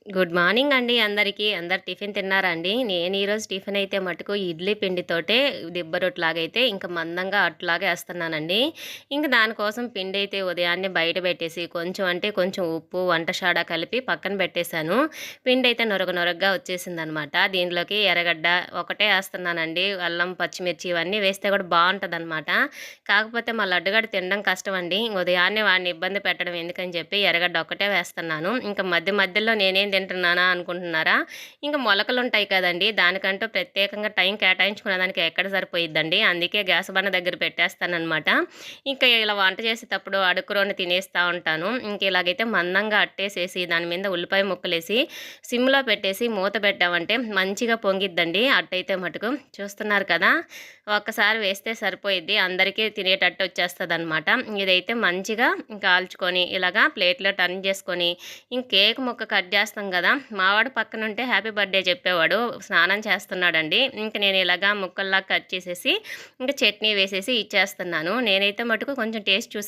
Good morning అండి అందరికీ. అందరు టిఫిన్ తిన్నారా అండి? నేను ఈరోజు టిఫిన్ అయితే మటుకు ఇడ్లీ పిండితోటే దిబ్బ రొట్టెలాగైతే ఇంక మందంగా అట్లాగే ఏస్తన్నానండి. ఇంక దానికోసం పిండైతే ఉదయాన్నే బయట పెట్టేసి కొంచెం అంటే కొంచెం ఉప్పు, వంట సోడా కలిపి పక్కన పెట్టేశాను. పిండైతే నొరగగా వచ్చేసిందనమాట. దీంట్లోకి ఎర్రగడ్డ ఒకటే ఏస్తున్నానండి. అల్లం, పచ్చిమిర్చి ఇవన్నీ వేస్తే కూడా బావుంటదనమాట. కాకపోతే మా లడ్డుగాడు తినడం కష్టమండి. ఉదయాన్నే వాడిని ఇబ్బంది పెట్టడం ఎందుకని చెప్పి ఎర్రగడ్డ ఒక్కటే వేస్తున్నాను. ఇంక మధ్య మధ్యలో నేనేం తింటున్నానా అనుకుంటున్నారా? ఇంక మొలకలుంటాయి కదండీ! దానికంటూ ప్రత్యేకంగా టైం కేటాయించుకునే దానికి ఎక్కడ సరిపోయిద్దండి. అందుకే గ్యాస్ బండ దగ్గర పెట్టేస్తాననమాట. ఇంక ఇలా వంట చేసేటప్పుడు అడుక్కురోని తినేస్తా ఉంటాను. ఇంక ఇలాగైతే మందంగా అట్టేసేసి దాని మీద ఉల్లిపాయ ముక్కలేసి సిమ్‌లో పెట్టేసి మూత పెట్టామంటే మంచిగా పొంగిద్దండి అట్టయితే మటుకు. చూస్తున్నారు కదా! ఒక్కసారి వేస్తే సరిపోయిద్ది. అందరికీ తినేటట్టు వచ్చేస్తదనమాట. ఇదైతే మంచిగా కాల్చుకొని ఇలాగా ప్లేట్‌లో టర్న్ చేసుకొని కేక్ ముక్క కట్ చేస్తాం కదా! మావాడు పక్కనుంటే హ్యాపీ బర్త్‌డే చెప్పేవాడు. స్నానం చేస్తున్నాడండి. ఇంక నేను ఇలాగా ముక్కల్లా కట్ చేసేసి ఇంక చట్నీ వేసేసి ఇచ్చేస్తున్నాను. నేనైతే మటుకు కొంచెం టేస్ట్ చూసి